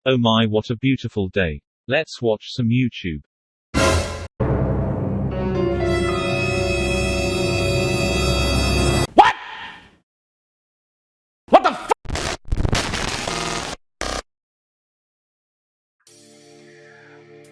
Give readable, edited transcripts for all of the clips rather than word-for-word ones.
Oh my, what a beautiful day. Let's watch some YouTube. What? What the f?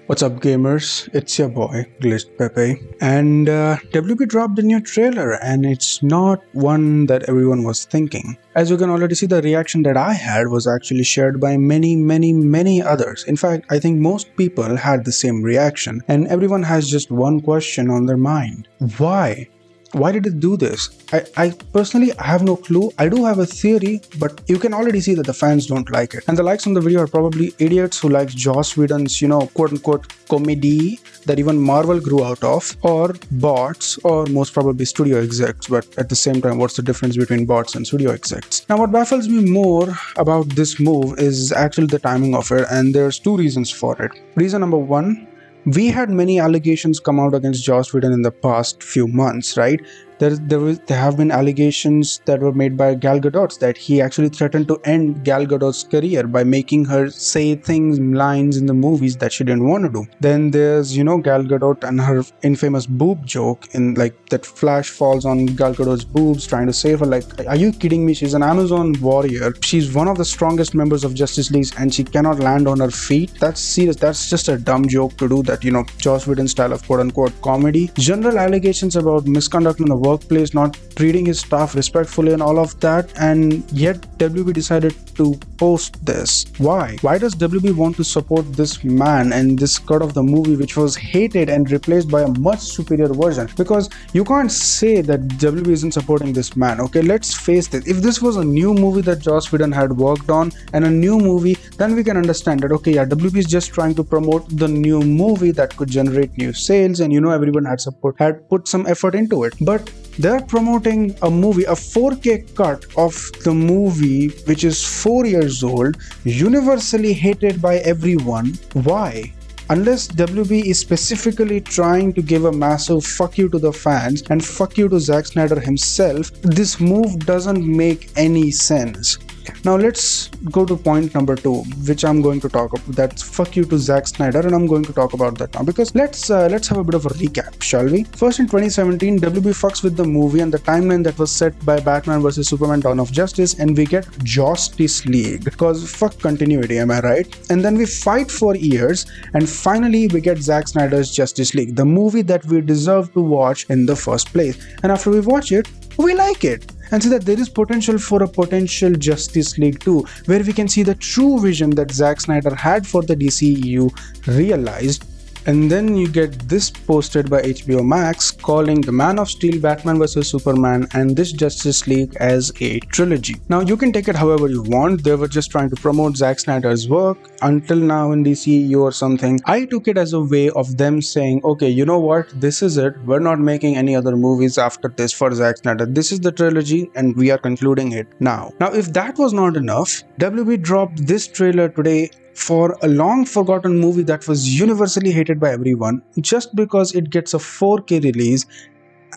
What's up, gamers? It's your boy Glitched Pepe, and WB dropped a new trailer, and it's not one that everyone was thinking. As you can already see, the reaction that I had was actually shared by many others. In fact, I think most people had the same reaction, and everyone has just one question on their mind: why? Why did it do this? I personally have no clue. I do have a theory, but you can already see that the fans don't like it. And the likes on the video are probably idiots who like Joss Whedon's, quote-unquote comedy that even Marvel grew out of, or bots, or most probably studio execs. But at the same time, what's the difference between bots and studio execs? Now, what baffles me more about this move is actually the timing of it, and there's two reasons for it. Reason number one, we had many allegations come out against Joss Whedon in the past few months, right? There have been allegations that were made by Gal Gadot that he actually threatened to end Gal Gadot's career by making her say lines in the movies that she didn't want to do. Then there's, Gal Gadot and her infamous boob joke in that Flash falls on Gal Gadot's boobs trying to save her. Like, are you kidding me? She's an Amazon warrior. She's one of the strongest members of Justice League and she cannot land on her feet. That's serious. That's just a dumb joke to do that, Joss Whedon style of quote-unquote comedy. General allegations about misconduct in the workplace, not treating his staff respectfully and all of that, and yet WB decided to post this. Why does WB want to support this man and this cut of the movie which was hated and replaced by a much superior version? Because you can't say that WB isn't supporting this man. Okay, let's face it, if this was a new movie that Joss Whedon had worked on and a new movie, then we can understand that okay, yeah, WB is just trying to promote the new movie that could generate new sales, and everyone had put some effort into it. But they're promoting a movie, a 4K cut of the movie which is 4 years old, universally hated by everyone. Why? Unless WB is specifically trying to give a massive fuck you to the fans and fuck you to Zack Snyder himself, this move doesn't make any sense. Now let's go to point number 2, which I'm going to talk about. That's fuck you to Zack Snyder, and I'm going to talk about that now because let's have a bit of a recap, shall we? First, in 2017, WB fucks with the movie and the timeline that was set by Batman vs Superman: Dawn of Justice, and we get Justice League because fuck continuity, am I right? And then we fight for years, and finally we get Zack Snyder's Justice League, the movie that we deserve to watch in the first place. And after we watch it, we like it and see that there is potential for a potential Justice League 2, where we can see the true vision that Zack Snyder had for the DCEU realized. And then you get this posted by HBO Max calling the Man of Steel, Batman vs Superman, and this Justice League as a trilogy. Now you can take it however you want. They were just trying to promote Zack Snyder's work until now in DCEU or something. I took it as a way of them saying, okay, you know what, this is it. We're not making any other movies after this for Zack Snyder. This is the trilogy and we are concluding it now. Now if that was not enough, WB dropped this trailer today for a long forgotten movie that was universally hated by everyone just because it gets a 4K release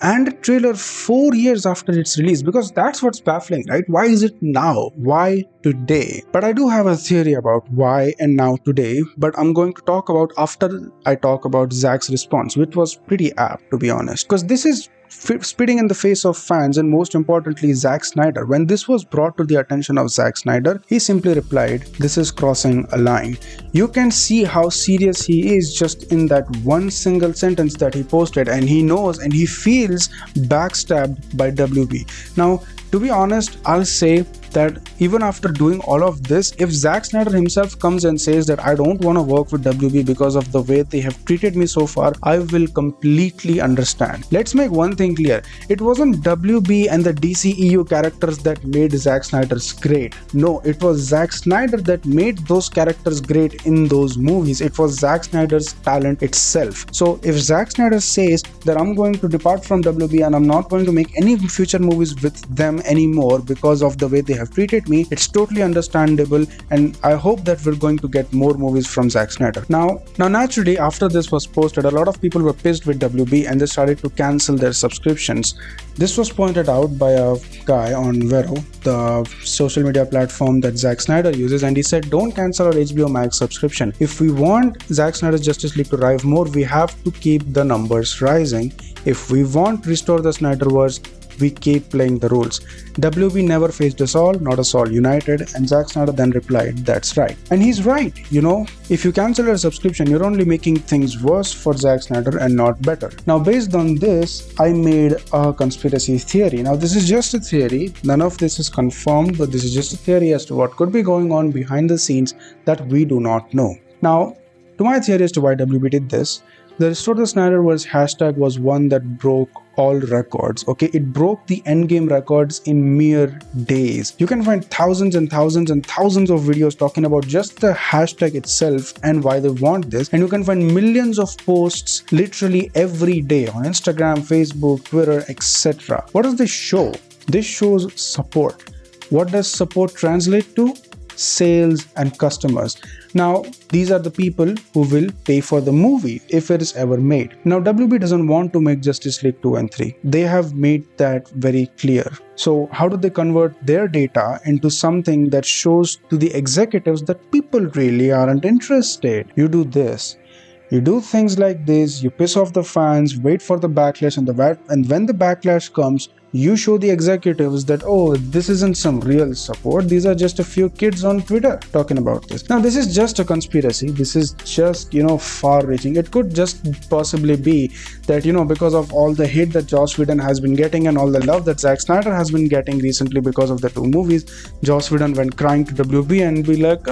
and a trailer 4 years after its release, because that's what's baffling, right? Why is it now? Why today? But I do have a theory about why and now today, but I'm going to talk about after I talk about Zacks Response, which was pretty apt, to be honest, because this is spitting in the face of fans and most importantly Zack Snyder. When this was brought to the attention of Zack Snyder, he simply replied, "This is crossing a line." You can see how serious he is just in that one single sentence that he posted, and he knows and he feels backstabbed by WB. Now, to be honest, I'll say that even after doing all of this, if Zack Snyder himself comes and says that I don't want to work with WB because of the way they have treated me so far, I will completely understand. Let's make one thing clear. It wasn't WB and the DCEU characters that made Zack Snyder's great. No, it was Zack Snyder that made those characters great in those movies. It was Zack Snyder's talent itself. So if Zack Snyder says that I'm going to depart from WB and I'm not going to make any future movies with them anymore because of the way they have have treated me, it's totally understandable, and I hope that we're going to get more movies from Zack Snyder. Now naturally, after this was posted, a lot of people were pissed with WB and they started to cancel their subscriptions. This was pointed out by a guy on Vero, the social media platform that Zack Snyder uses, and he said, don't cancel our HBO Max subscription. If we want Zack Snyder's Justice League to rise more, we have to keep the numbers rising. If we want to restore the Snyderverse, we keep playing the rules. WB never faced us all, not us all united, and Zack Snyder then replied, that's right. And he's right, if you cancel your subscription, you're only making things worse for Zack Snyder and not better. Now, based on this, I made a conspiracy theory. Now, this is just a theory, none of this is confirmed, but this is just a theory as to what could be going on behind the scenes that we do not know. Now, to my theory as to why WB did this, the Restore the Snyderverse hashtag was one that broke all records. Okay, it broke the endgame records in mere days. You can find thousands and thousands and thousands of videos talking about just the hashtag itself and why they want this, and you can find millions of posts literally every day on Instagram, Facebook, Twitter, etc. What does this show? This shows support. What does support translate to? Sales and customers. Now, these are the people who will pay for the movie if it is ever made. Now, WB doesn't want to make Justice League 2 and 3. They have made that very clear. So, how do they convert their data into something that shows to the executives that people really aren't interested? You do this. You do things like this, you piss off the fans, wait for the backlash, and when the backlash comes, you show the executives that, oh, this isn't some real support, these are just a few kids on Twitter talking about this. Now, this is just a conspiracy, this is just, far-reaching. It could just possibly be that, because of all the hate that Joss Whedon has been getting and all the love that Zack Snyder has been getting recently because of the two movies, Joss Whedon went crying to WB and be like,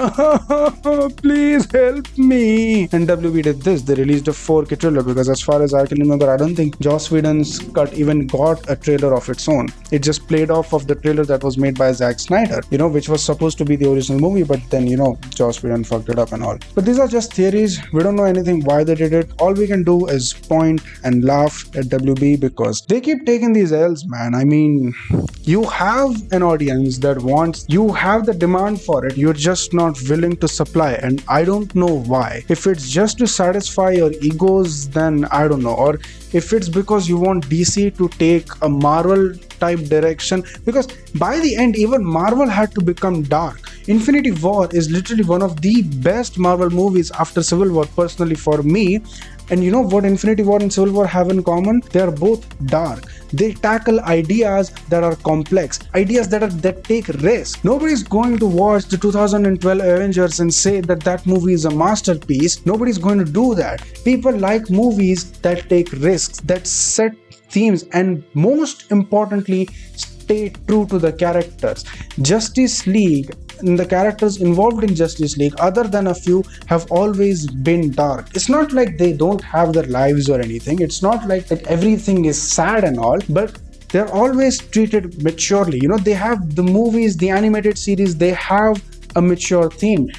please help me. And WB did this, they released a 4K trailer, because as far as I can remember, I don't think Joss Whedon's cut even got a trailer of its own. It just played off of the trailer that was made by Zack Snyder, which was supposed to be the original movie, but then, Joss Whedon fucked it up and all. But these are just theories. We don't know anything why they did it. All we can do is point and laugh at WB because they keep taking these L's, man. I mean, you have an audience that wants, you have the demand for it, you're just not willing to supply, and I don't know why. If it's just to satisfy your egos, then I don't know. Or if it's because you want DC to take a Marvel type direction, because by the end even Marvel had to become dark. Infinity War is literally one of the best Marvel movies after Civil War, personally for me. And you know what Infinity War and Civil War have in common? They are both dark. They tackle ideas that are complex, ideas that take risks. Nobody's going to watch the 2012 Avengers and say that movie is a masterpiece. Nobody's going to do that. People like movies that take risks, that set themes, and most importantly, stay true to the characters. Justice League and the characters involved in Justice League, other than a few, have always been dark. It's not like they don't have their lives or anything. It's not like that everything is sad and all, but they're always treated maturely. They have the movies, the animated series, they have a mature theme.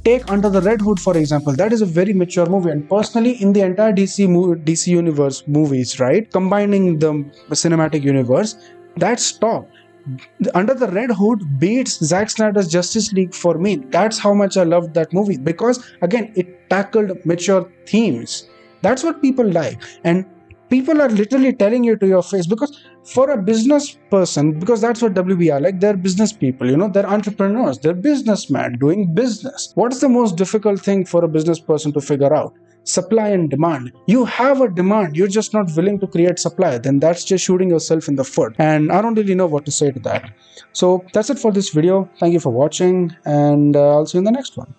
Take Under the Red Hood, for example. That is a very mature movie, and personally, in the entire DC universe movies, right, combining the cinematic universe, that's top. Under the Red Hood beats Zack Snyder's Justice League for me. That's how much I loved that movie, because again, it tackled mature themes. That's what people like, and people are literally telling you to your face, because for a business person, because that's what WB are like, they're business people, they're entrepreneurs, they're businessmen doing business. What's the most difficult thing for a business person to figure out? Supply and demand. You have a demand, you're just not willing to create supply, then that's just shooting yourself in the foot. And I don't really know what to say to that. So that's it for this video. Thank you for watching, and I'll see you in the next one.